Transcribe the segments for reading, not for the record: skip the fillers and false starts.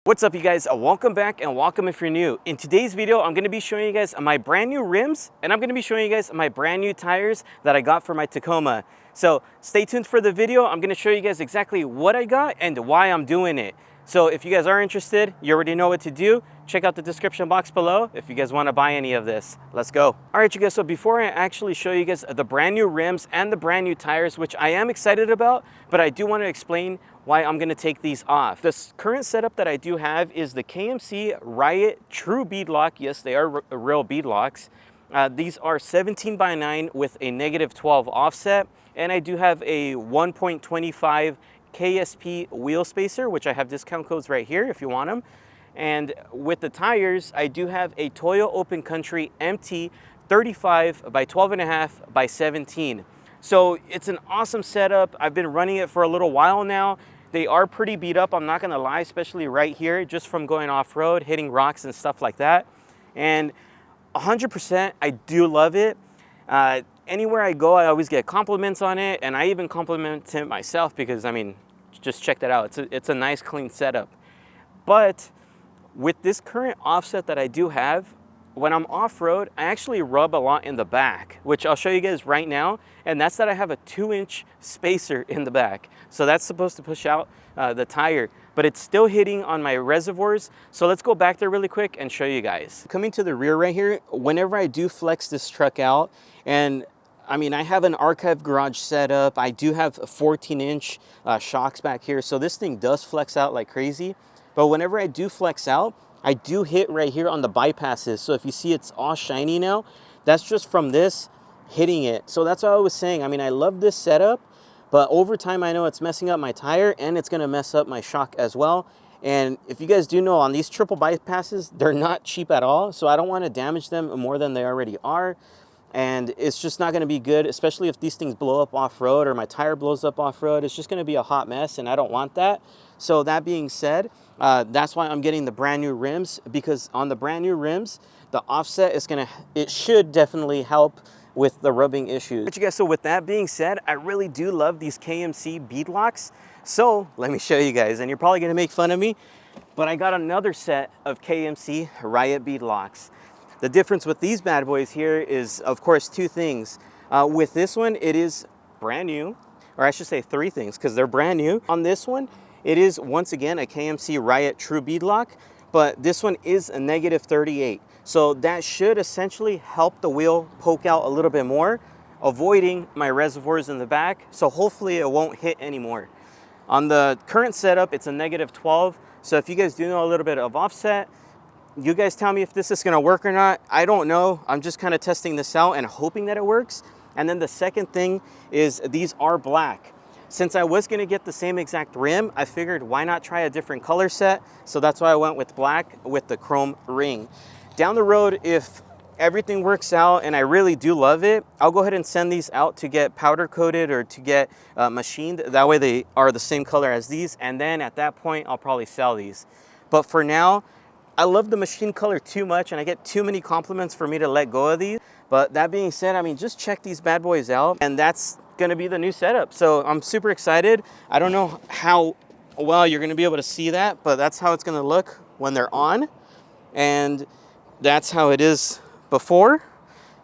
What's up, you guys? Welcome back and welcome if you're new. In today's video, I'm going to be showing you guys my brand new rims and I'm going to be showing you guys my brand new tires that I got for my Tacoma. So stay tuned for the video. I'm going to show you guys exactly what I got and why I'm doing it. So if you guys are interested, you already know what to do. Check out the description box below if you guys want to buy any of this. Let's go. All right, you guys, so before I actually show you guys the brand new rims and the brand new tires, which I am excited about, but I do want to explain why I'm going to take these off. This current setup that I do have is the KMC Riot True Beadlock. Yes, they are real beadlocks. These are 17x9 with a -12 offset, and I do have a 1.25 KSP wheel spacer, which I have discount codes right here if you want them. And with the tires, I do have a Toyo Open Country MT 35 by 12.5 by 17. So it's an awesome setup. I've been running it for a little while now. They are pretty beat up, I'm not gonna lie, especially right here, just from going off-road, hitting rocks and stuff like that. And 100%, I do love it. Anywhere I go, I always get compliments on it, and I even compliment it myself because, I mean, just check that out. It's a nice, clean setup. But with this current offset that I do have, when I'm off-road, I actually rub a lot in the back, which I'll show you guys right now, and that's that I have a 2-inch spacer in the back. So that's supposed to push out the tire, but it's still hitting on my reservoirs. So let's go back there really quick and show you guys. Coming to the rear right here, whenever I do flex this truck out, and I mean, I have an archive garage set up. I do have 14-inch shocks back here, so this thing does flex out like crazy. But whenever I do flex out, I do hit right here on the bypasses. So if you see it's all shiny now, that's just from this hitting it. So that's what I was saying. I mean, I love this setup, but over time I know it's messing up my tire and it's gonna mess up my shock as well. And if you guys do know, on these triple bypasses, they're not cheap at all. So I don't wanna damage them more than they already are. And it's just not gonna be good, especially if these things blow up off-road or my tire blows up off-road. It's just gonna be a hot mess and I don't want that. So that being said, that's why I'm getting the brand new rims, because on the brand new rims, the offset is it should definitely help with the rubbing issues. But you guys, so with that being said, I really do love these KMC beadlocks. So let me show you guys, and you're probably gonna make fun of me, but I got another set of KMC Riot beadlocks. The difference with these bad boys here is, of course, two things. With this one, it is brand new, or I should say three things, because they're brand new. On this one, it is, once again, a KMC Riot True Beadlock, but this one is a -38. So that should essentially help the wheel poke out a little bit more, avoiding my reservoirs in the back. So hopefully it won't hit anymore. On the current setup, it's a -12. So if you guys do know a little bit of offset, you guys tell me if this is gonna work or not. I don't know. I'm just kind of testing this out and hoping that it works. And then the second thing is these are black. Since I was gonna get the same exact rim, I figured why not try a different color set? So that's why I went with black with the chrome ring. Down the road, if everything works out and I really do love it, I'll go ahead and send these out to get powder coated or to get machined. That way they are the same color as these. And then at that point, I'll probably sell these. But for now, I love the machine color too much and I get too many compliments for me to let go of these. But that being said, I mean, just check these bad boys out, and that's gonna be the new setup. So I'm super excited. I don't know how well you're gonna be able to see that, but that's how it's gonna look when they're on. And that's how it is before.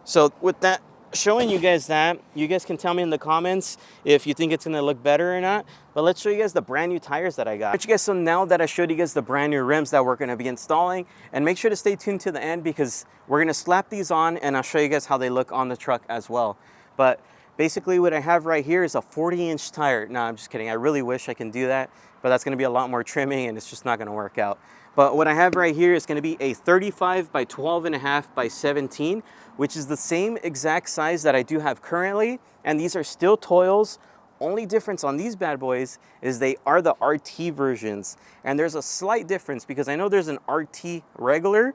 So with that, showing you guys that, you guys can tell me in the comments if you think it's gonna look better or not. But let's show you guys the brand new tires that I got. But you guys, so now that I showed you guys the brand new rims that we're gonna be installing, and make sure to stay tuned to the end because we're gonna slap these on and I'll show you guys how they look on the truck as well. But basically what I have right here is a 40-inch tire. No, I'm just kidding. I really wish I can do that, but that's gonna be a lot more trimming and it's just not gonna work out. But what I have right here is gonna be a 35 by 12.5 by 17, which is the same exact size that I do have currently. And these are still Toyos. Only difference on these bad boys is they are the RT versions. And there's a slight difference because I know there's an RT regular,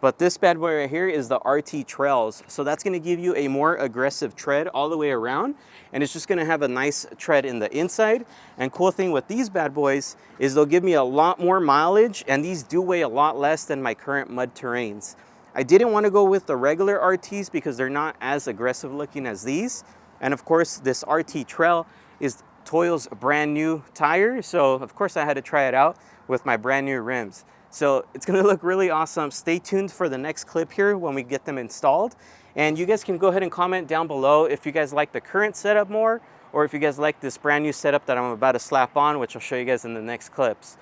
but this bad boy right here is the RT Trails. So that's gonna give you a more aggressive tread all the way around. And it's just gonna have a nice tread in the inside. And cool thing with these bad boys is they'll give me a lot more mileage, and these do weigh a lot less than my current mud terrains. I didn't wanna go with the regular RTs because they're not as aggressive looking as these. And of course, this RT Trail is Toyo's brand new tire. So of course I had to try it out. with my brand new rims. So it's gonna look really awesome. Stay tuned for the next clip here when we get them installed. And you guys can go ahead and comment down below if you guys like the current setup more, or if you guys like this brand new setup that I'm about to slap on, which I'll show you guys in the next clips.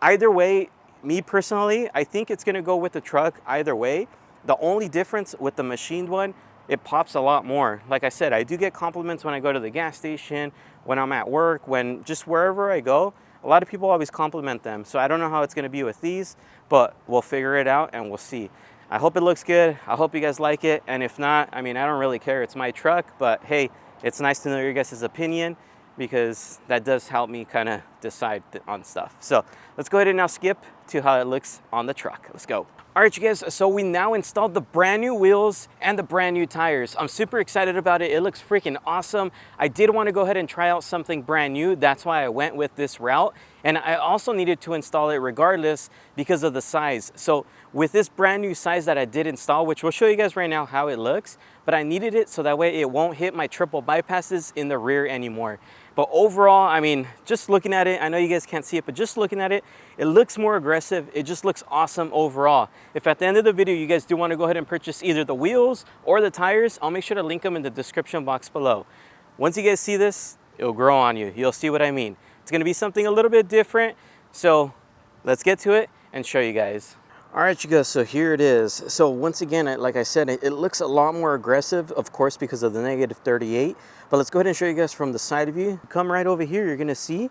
Either way, me personally, I think it's gonna go with the truck either way. The only difference with the machined one, it pops a lot more. Like I said, I do get compliments when I go to the gas station, when I'm at work, when just wherever I go. A lot of people always compliment them. So I don't know how it's gonna be with these, but we'll figure it out and we'll see. I hope it looks good. I hope you guys like it. And if not, I mean, I don't really care. It's my truck, but hey, it's nice to know your guys' opinion, because that does help me kind of decide on stuff. So let's go ahead and now skip to how it looks on the truck. Let's go. All right, you guys, so we now installed the brand new wheels and the brand new tires. I'm super excited about it. It looks freaking awesome. I did want to go ahead and try out something brand new. That's why I went with this route. And I also needed to install it regardless because of the size. So with this brand new size that I did install, which we'll show you guys right now how it looks, but I needed it so that way it won't hit my triple bypasses in the rear anymore. But overall, I mean, just looking at it, I know you guys can't see it, but just looking at it, it looks more aggressive. It just looks awesome overall. If at the end of the video, you guys do want to go ahead and purchase either the wheels or the tires, I'll make sure to link them in the description box below. Once you guys see this, it'll grow on you. You'll see what I mean. It's going to be something a little bit different. So let's get to it and show you guys. All right, you guys, so here it is. So once again, like I said, it looks a lot more aggressive, of course, because of the -38. But let's go ahead and show you guys from the side view. Come right over here, you're gonna see,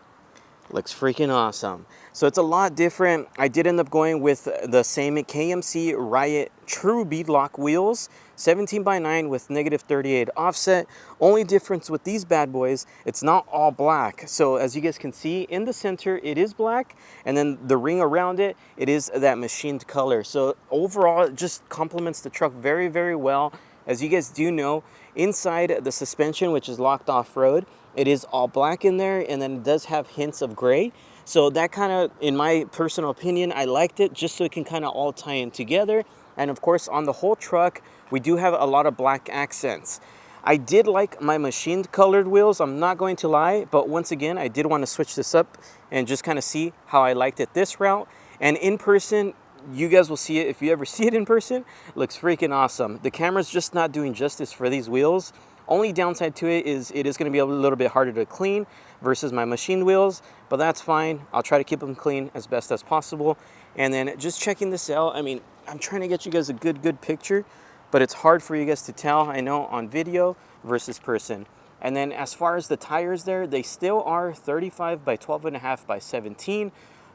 looks freaking awesome. So it's a lot different. I did end up going with the same KMC Riot true beadlock wheels, 17x9 with -38 offset. Only difference with these bad boys, it's not all black. So as you guys can see, in the center, it is black. And then the ring around it, it is that machined color. So overall, it just complements the truck very, very well. As you guys do know, inside the suspension, which is locked off-road, it is all black in there, and then it does have hints of gray. So that kind of, in my personal opinion, I liked it just so it can kind of all tie in together. And of course, on the whole truck, we do have a lot of black accents. I did like my machined colored wheels, I'm not going to lie, but once again, I did want to switch this up and just kind of see how I liked it this route. And in person, you guys will see it. If you ever see it in person, it looks freaking awesome. The camera's just not doing justice for these wheels. Only downside to it is going to be a little bit harder to clean versus my machined wheels, but that's fine. I'll try to keep them clean as best as possible. And then just checking this out, I mean, I'm trying to get you guys a good picture, but it's hard for you guys to tell, I know, on video versus person. And then as far as the tires there, they still are 35 by 12.5 by 17,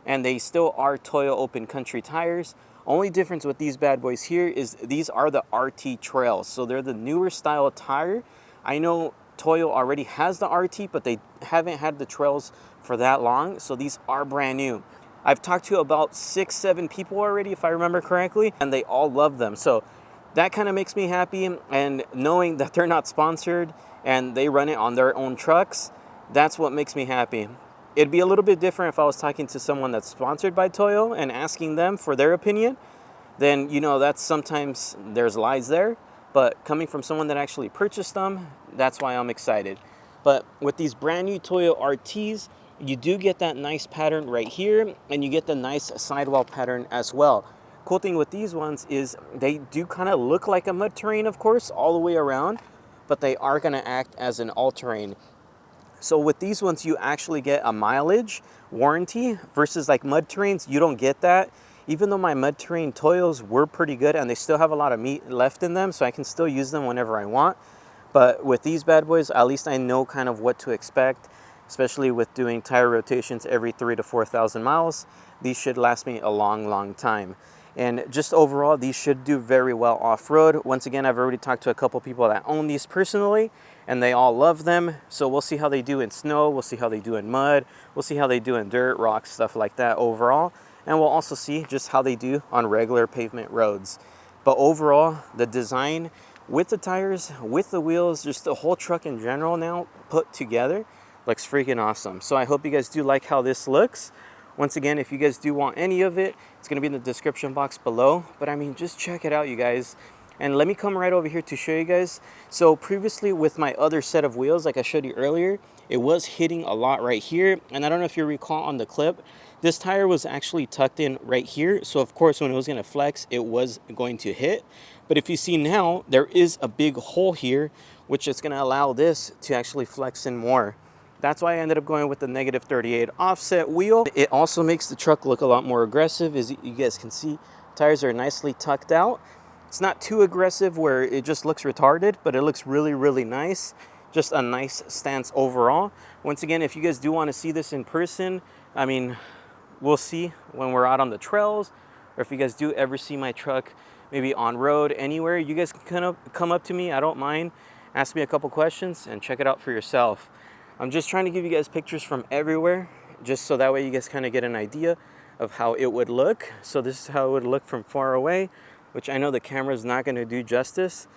and they still are Toyo open country tires. Only difference with these bad boys here is these are the RT trails. So they're the newer style tire. I know Toyo already has the RT, but they haven't had the trails for that long. So these are brand new. I've talked to about 6-7 people already, if I remember correctly, and they all love them. So that kind of makes me happy. And knowing that they're not sponsored and they run it on their own trucks, that's what makes me happy. It'd be a little bit different if I was talking to someone that's sponsored by Toyo and asking them for their opinion. Then, you know, that's sometimes there's lies there. But coming from someone that actually purchased them, that's why I'm excited. But with these brand new Toyo RTs, you do get that nice pattern right here, and you get the nice sidewall pattern as well. Cool thing with these ones is they do kind of look like a mud terrain, of course, all the way around, but they are going to act as an all-terrain. So with these ones, you actually get a mileage warranty versus like mud terrains, you don't get that. Even though my mud terrain Toyos were pretty good and they still have a lot of meat left in them, so I can still use them whenever I want. But with these bad boys, at least I know kind of what to expect, especially with doing tire rotations every 3,000 to 4,000 miles. These should last me a long time. And just overall, these should do very well off-road. Once again, I've already talked to a couple people that own these personally, and they all love them. So we'll see how they do in snow, we'll see how they do in mud, we'll see how they do in dirt, rocks, stuff like that overall. And we'll also see just how they do on regular pavement roads. But overall, the design with the tires, with the wheels, just the whole truck in general now put together looks freaking awesome. So I hope you guys do like how this looks. Once again, if you guys do want any of it, it's going to be in the description box below. But I mean, just check it out, you guys. And let me come right over here to show you guys. So previously with my other set of wheels, like I showed you earlier, it was hitting a lot right here. And I don't know if you recall on the clip, This tire was actually tucked in right here, so of course when it was going to flex, it was going to hit. But if you see now, there is a big hole here, which is going to allow this to actually flex in more. That's why I ended up going with the -38 offset wheel. It also makes the truck look a lot more aggressive. As you guys can see, tires are nicely tucked out. It's not too aggressive where it just looks retarded, but it looks really, really nice. Just a nice stance overall. Once again, if you guys do want to see this in person, I mean, we'll see when we're out on the trails, or if you guys do ever see my truck maybe on road anywhere, you guys can kind of come up to me. I don't mind. Ask me a couple questions and check it out for yourself. I'm just trying to give you guys pictures from everywhere, just so that way you guys kind of get an idea of how it would look. So this is how it would look from far away, which I know the camera is not going to do justice,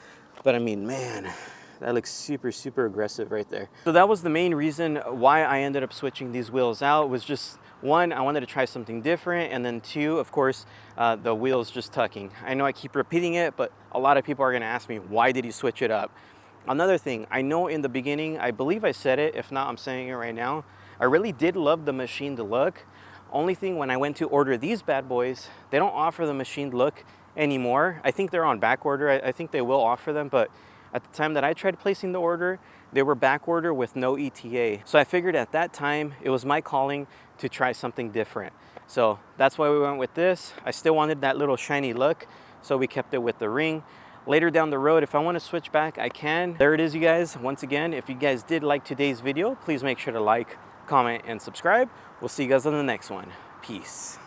but I mean, man, that looks super, super aggressive right there. So that was the main reason why I ended up switching these wheels out. Was just one, I wanted to try something different, and then two, of course, the wheels just tucking. I know I keep repeating it, but a lot of people are going to ask me, why did you switch it up? Another thing, I know in the beginning, I believe I said it, if not, I'm saying it right now, I really did love the machined look. Only thing, when I went to order these bad boys, they don't offer the machined look anymore. I think they're on back order. I think they will offer them, but at the time that I tried placing the order, they were back order with no ETA. So I figured at that time, it was my calling to try something different. So that's why we went with this. I still wanted that little shiny look, so we kept it with the ring. Later down the road, if I want to switch back, I can. There it is, you guys. Once again, if you guys did like today's video, please make sure to like, comment, and subscribe. We'll see you guys on the next one. Peace.